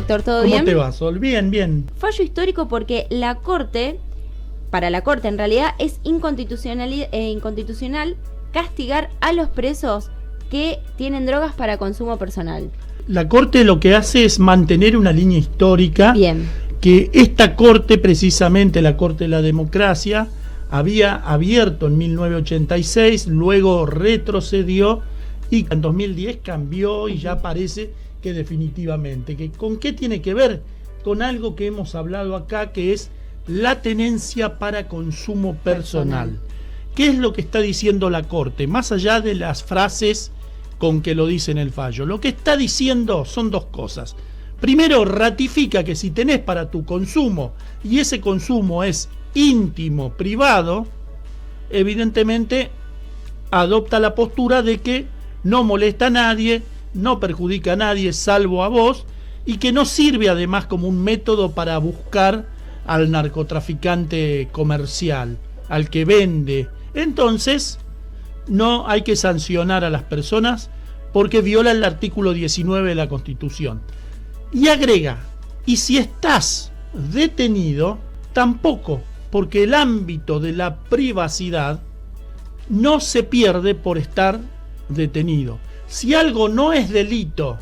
doctor? ¿Todo ¿Cómo bien? te va, Sol? Bien, bien. Fallo histórico porque para la Corte en realidad es inconstitucional castigar a los presos que tienen drogas para consumo personal. La Corte lo que hace es mantener una línea histórica. Bien. Que esta Corte, precisamente la Corte de la Democracia, había abierto en 1986, luego retrocedió y en 2010 cambió y ya parece que definitivamente. ¿Con qué tiene que ver? Con algo que hemos hablado acá, que es la tenencia para consumo personal. ¿Qué es lo que está diciendo la Corte? Más allá de las frases con que lo dice en el fallo, lo que está diciendo son dos cosas. Primero, ratifica que si tenés para tu consumo y ese consumo es íntimo, privado, evidentemente adopta la postura de que no molesta a nadie, no perjudica a nadie salvo a vos, y que no sirve además como un método para buscar al narcotraficante comercial, al que vende. Entonces, no hay que sancionar a las personas porque viola el artículo 19 de la Constitución. Y agrega, y si estás detenido, tampoco, porque el ámbito de la privacidad no se pierde por estar detenido. Si algo no es delito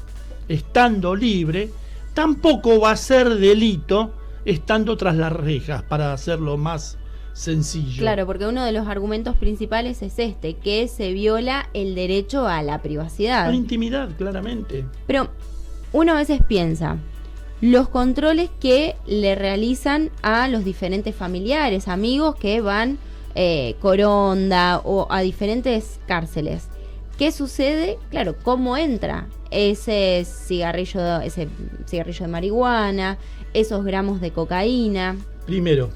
estando libre, tampoco va a ser delito estando tras las rejas, para hacerlo más sencillo. Claro, porque uno de los argumentos principales es que se viola el derecho a la privacidad. A la intimidad, claramente. Pero uno a veces piensa, los controles que le realizan a los diferentes familiares, amigos que van Coronda o a diferentes cárceles. ¿Qué sucede? Claro, ¿cómo entra ese cigarrillo de marihuana, esos gramos de cocaína? Primero,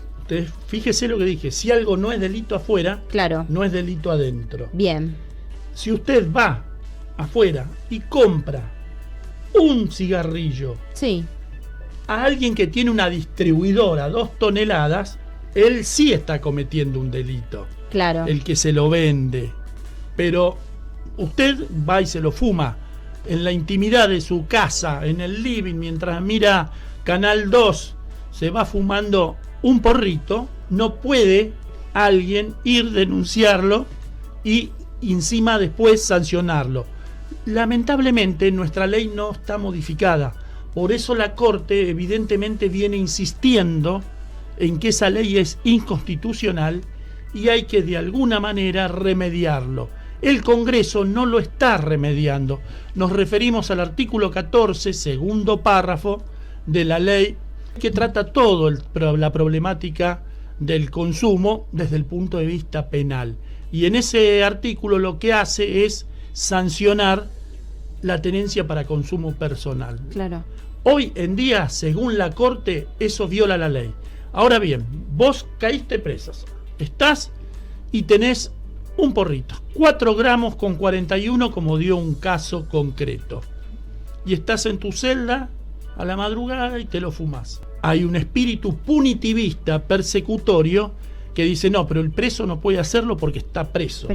fíjese lo que dije, si algo no es delito afuera, claro, no es delito adentro. Bien. Si usted va afuera y compra un cigarrillo, sí, a alguien que tiene una distribuidora 2 toneladas, él sí está cometiendo un delito. Claro. El que se lo vende. Pero usted va y se lo fuma en la intimidad de su casa, en el living, mientras mira Canal 2, se va fumando un porrito, no puede alguien ir denunciarlo y encima después sancionarlo. Lamentablemente nuestra ley no está modificada. Por eso la Corte evidentemente viene insistiendo en que esa ley es inconstitucional y hay que de alguna manera remediarlo. El Congreso no lo está remediando. Nos referimos al artículo 14, segundo párrafo de la ley, que trata toda la problemática del consumo desde el punto de vista penal. Y en ese artículo lo que hace es sancionar la tenencia para consumo personal. Claro. Hoy en día, según la Corte, eso viola la ley. Ahora bien, vos caíste presas, estás y tenés un porrito, 4 gramos con 41, como dio un caso concreto, y estás en tu celda a la madrugada y te lo fumás. Hay un espíritu punitivista, persecutorio, que dice, no, pero el preso no puede hacerlo porque está preso.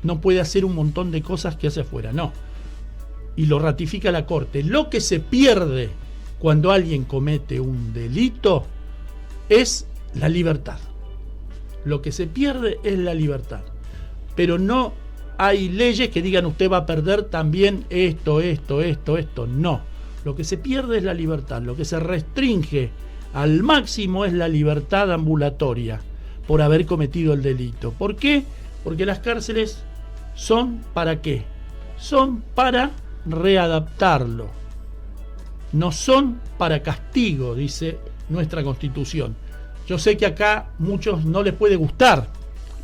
No puede hacer un montón de cosas que hace afuera, no. Y lo ratifica la Corte. Lo que se pierde cuando alguien comete un delito es la libertad. Lo que se pierde es la libertad. Pero no hay leyes que digan usted va a perder también esto. No. Lo que se pierde es la libertad. Lo que se restringe al máximo es la libertad ambulatoria por haber cometido el delito. ¿Por qué? Porque las cárceles son ¿para qué? Son para readaptarlo. No son para castigo, dice nuestra Constitución. Yo sé que acá muchos no les puede gustar,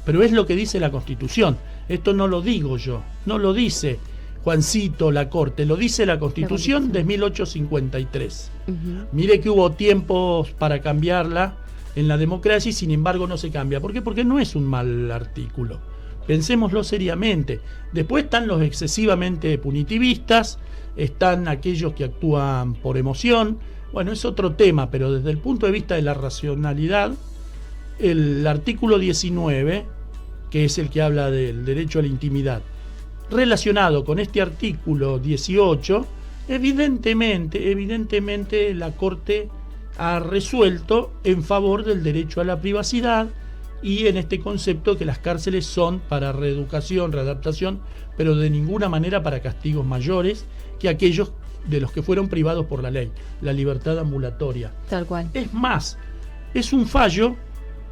pero es lo que dice la Constitución. Esto no lo digo yo, no lo dice Juancito, la Corte, lo dice la Constitución de 1853. Mire que hubo tiempos para cambiarla en la democracia y sin embargo no se cambia. ¿Por qué? Porque no es un mal artículo. Pensémoslo seriamente. Después están los excesivamente punitivistas, están aquellos que actúan por emoción. Bueno, es otro tema, pero desde el punto de vista de la racionalidad, el artículo 19, que es el que habla del derecho a la intimidad, relacionado con este artículo 18, Evidentemente la Corte ha resuelto en favor del derecho a la privacidad y en este concepto que las cárceles son para reeducación, readaptación, pero de ninguna manera para castigos mayores que aquellos de los que fueron privados por la ley, la libertad ambulatoria. Tal cual. Es más, es un fallo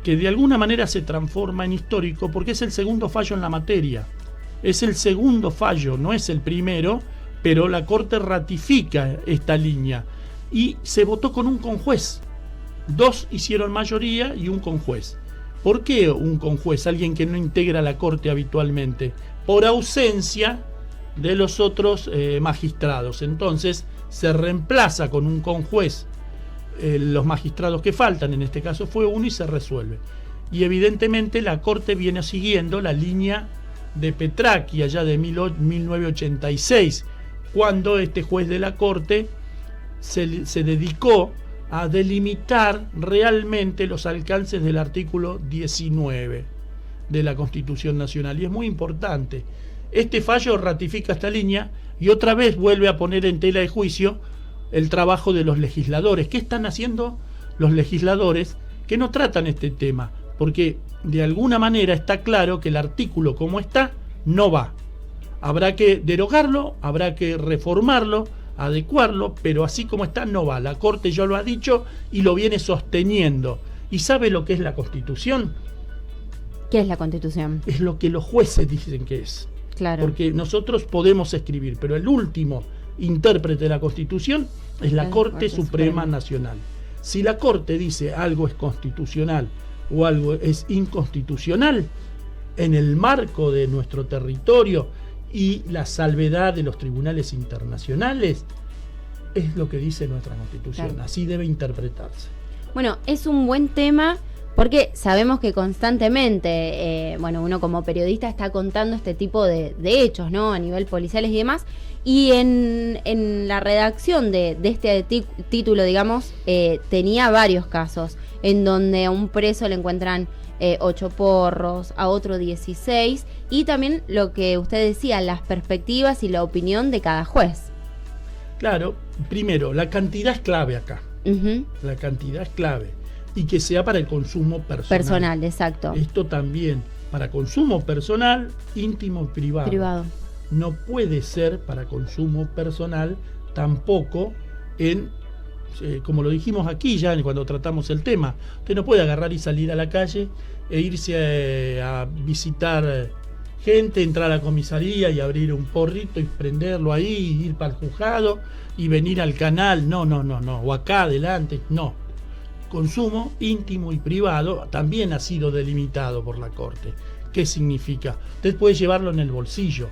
que de alguna manera se transforma en histórico porque es el segundo fallo en la materia. Es el segundo fallo, no es el primero, pero la Corte ratifica esta línea y se votó con un conjuez. 2 hicieron mayoría y un conjuez. ¿Por qué un conjuez? Alguien que no integra la Corte habitualmente. Por ausencia de los otros magistrados. Entonces se reemplaza con un conjuez los magistrados que faltan, en este caso fue uno, y se resuelve. Y evidentemente la Corte viene siguiendo la línea de Petracchi allá de 1986, cuando este juez de la Corte se dedicó a delimitar realmente los alcances del artículo 19 de la Constitución Nacional. Y es muy importante. Este fallo ratifica esta línea y otra vez vuelve a poner en tela de juicio el trabajo de los legisladores. ¿Qué están haciendo los legisladores que no tratan este tema? Porque de alguna manera está claro que el artículo como está no va. Habrá que derogarlo, habrá que reformarlo, adecuarlo, pero así como está no va. La Corte ya lo ha dicho y lo viene sosteniendo. ¿Y sabe lo que es la Constitución? ¿Qué es la Constitución? Es lo que los jueces dicen que es. Claro. Porque nosotros podemos escribir, pero el último intérprete de la Constitución es la Corte Suprema Nacional. Si la Corte dice algo es constitucional o algo es inconstitucional, en el marco de nuestro territorio y la salvedad de los tribunales internacionales, es lo que dice nuestra Constitución. Claro. Así debe interpretarse. Bueno, es un buen tema porque sabemos que constantemente, uno como periodista está contando este tipo de hechos, ¿no? A nivel policiales y demás. Y en la redacción de este título, digamos, tenía varios casos en donde a un preso le encuentran 8 porros, a otro 16, y también lo que usted decía, las perspectivas y la opinión de cada juez. Claro, primero, la cantidad es clave acá. Uh-huh. La cantidad es clave. Y que sea para el consumo personal. Personal, exacto. Esto también, para consumo personal, íntimo y privado. Privado. No puede ser para consumo personal tampoco como lo dijimos aquí ya cuando tratamos el tema. Usted no puede agarrar y salir a la calle e irse a visitar gente, entrar a la comisaría y abrir un porrito y prenderlo ahí, ir para el juzgado y venir al canal. No. O acá adelante, no. Consumo íntimo y privado también ha sido delimitado por la Corte. ¿Qué significa? Usted puede llevarlo en el bolsillo,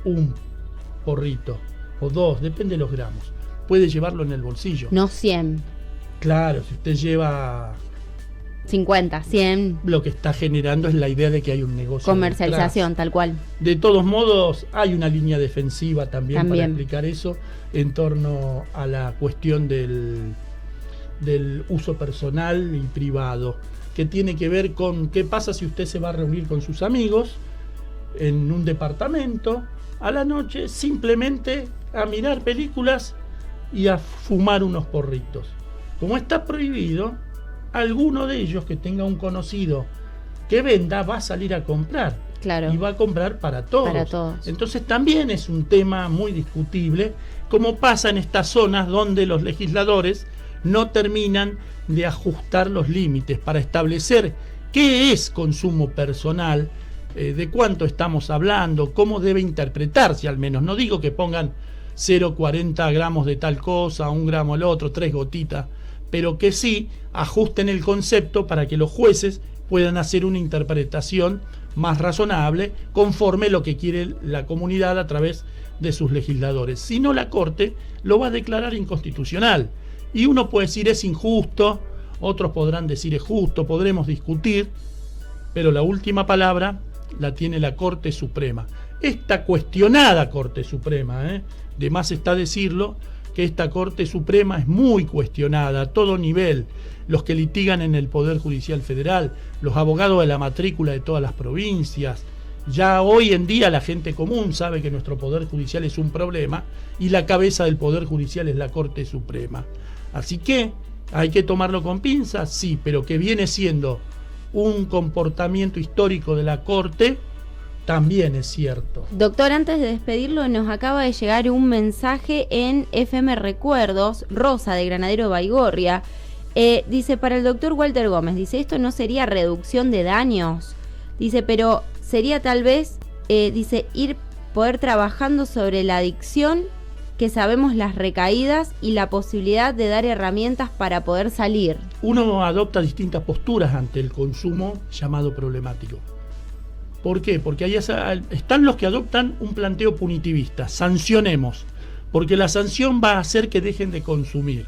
un porrito o 2, depende de los gramos. Puede llevarlo en el bolsillo. No 100. Claro, si usted lleva 50, 100. Lo que está generando es la idea de que hay un negocio. Comercialización, detrás. Tal cual. De todos modos, hay una línea defensiva también para explicar eso en torno a la cuestión del uso personal y privado, que tiene que ver con qué pasa si usted se va a reunir con sus amigos en un departamento a la noche, simplemente a mirar películas y a fumar unos porritos. Como está prohibido, alguno de ellos que tenga un conocido que venda va a salir a comprar. Claro. Y va a comprar para todos. Para todos. Entonces también es un tema muy discutible, como pasa en estas zonas donde los legisladores no terminan de ajustar los límites para establecer qué es consumo personal, de cuánto estamos hablando, cómo debe interpretarse al menos. No digo que pongan 0,40 gramos de tal cosa, 1 gramo el otro, 3 gotitas, pero que sí ajusten el concepto para que los jueces puedan hacer una interpretación más razonable conforme lo que quiere la comunidad a través de sus legisladores. Si no, la Corte lo va a declarar inconstitucional. Y uno puede decir es injusto, otros podrán decir es justo, podremos discutir, pero la última palabra la tiene la Corte Suprema. Esta cuestionada Corte Suprema, de más está decirlo, que esta Corte Suprema es muy cuestionada a todo nivel. Los que litigan en el Poder Judicial Federal, los abogados de la matrícula de todas las provincias, Ya hoy en día la gente común sabe que nuestro Poder Judicial es un problema y la cabeza del Poder Judicial es la Corte Suprema. Así que hay que tomarlo con pinzas, sí, pero que viene siendo un comportamiento histórico de la Corte, también es cierto. Doctor, antes de despedirlo, nos acaba de llegar un mensaje en FM Recuerdos, Rosa de Granadero Baigorria. Dice, para el doctor Walter Gómez, dice, esto no sería reducción de daños. Dice, pero sería tal vez, dice, poder trabajando sobre la adicción, que sabemos las recaídas y la posibilidad de dar herramientas para poder salir. Uno adopta distintas posturas ante el consumo llamado problemático. ¿Por qué? Porque ahí están los que adoptan un planteo punitivista, sancionemos, porque la sanción va a hacer que dejen de consumir.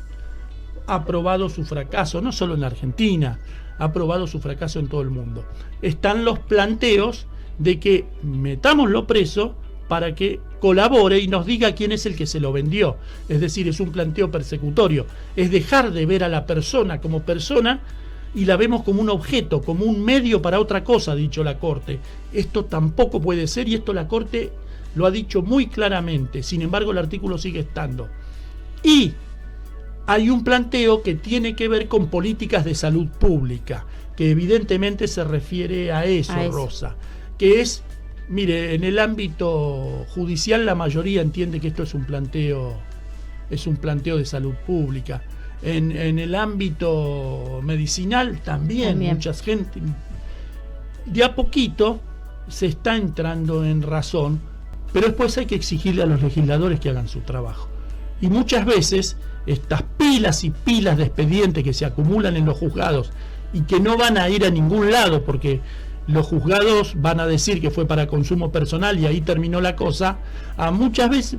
Ha probado su fracaso, no solo en la Argentina, ha probado su fracaso en todo el mundo. Están los planteos de que metámoslo preso para que colabore y nos diga quién es el que se lo vendió. Es decir, es un planteo persecutorio, es dejar de ver a la persona como persona y la vemos como un objeto, como un medio para otra cosa, ha dicho la Corte. Esto tampoco puede ser y esto la Corte lo ha dicho muy claramente. Sin embargo, el artículo sigue estando. Y hay un planteo que tiene que ver con políticas de salud pública, que evidentemente se refiere a eso, Rosa, que es, mire, en el ámbito judicial la mayoría entiende que esto es un planteo de salud pública. En el ámbito medicinal también, mucha gente. De a poquito se está entrando en razón, pero después hay que exigirle a los legisladores que hagan su trabajo. Y muchas veces estas pilas y pilas de expedientes que se acumulan en los juzgados y que no van a ir a ningún lado porque los juzgados van a decir que fue para consumo personal y ahí terminó la cosa, a muchas veces,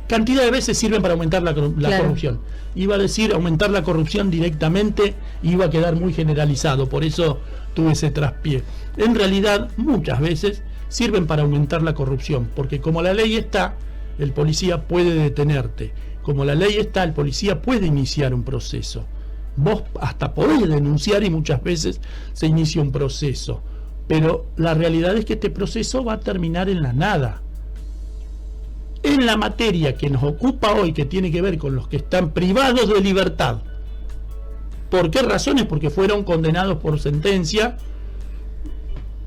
cantidad de veces sirven para aumentar la corrupción. Iba a decir aumentar la corrupción directamente, iba a quedar muy generalizado, por eso tuve ese traspié. En realidad, muchas veces sirven para aumentar la corrupción, porque como la ley está, el policía puede detenerte. Como la ley está, el policía puede iniciar un proceso. Vos hasta podés denunciar y muchas veces se inicia un proceso. Pero la realidad es que este proceso va a terminar en la nada. En la materia que nos ocupa hoy, que tiene que ver con los que están privados de libertad. ¿Por qué razones? Porque fueron condenados por sentencia.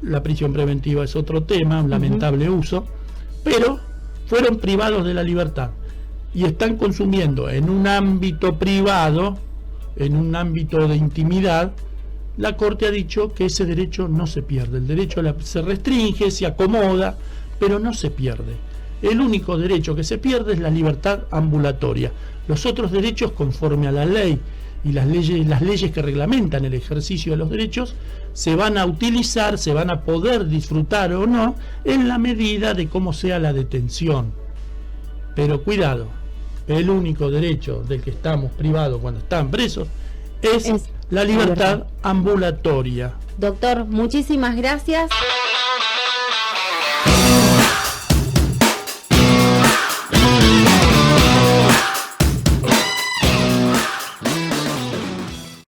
La prisión preventiva es otro tema, un lamentable uso. Pero fueron privados de la libertad. Y están consumiendo en un ámbito privado, en un ámbito de intimidad. La Corte ha dicho que ese derecho no se pierde. El derecho se restringe, se acomoda, pero no se pierde. El único derecho que se pierde es la libertad ambulatoria. Los otros derechos, conforme a la ley y las leyes que reglamentan el ejercicio de los derechos, se van a utilizar, se van a poder disfrutar o no, en la medida de cómo sea la detención. Pero cuidado, el único derecho del que estamos privados cuando están presos es la libertad ambulatoria. Doctor, muchísimas gracias.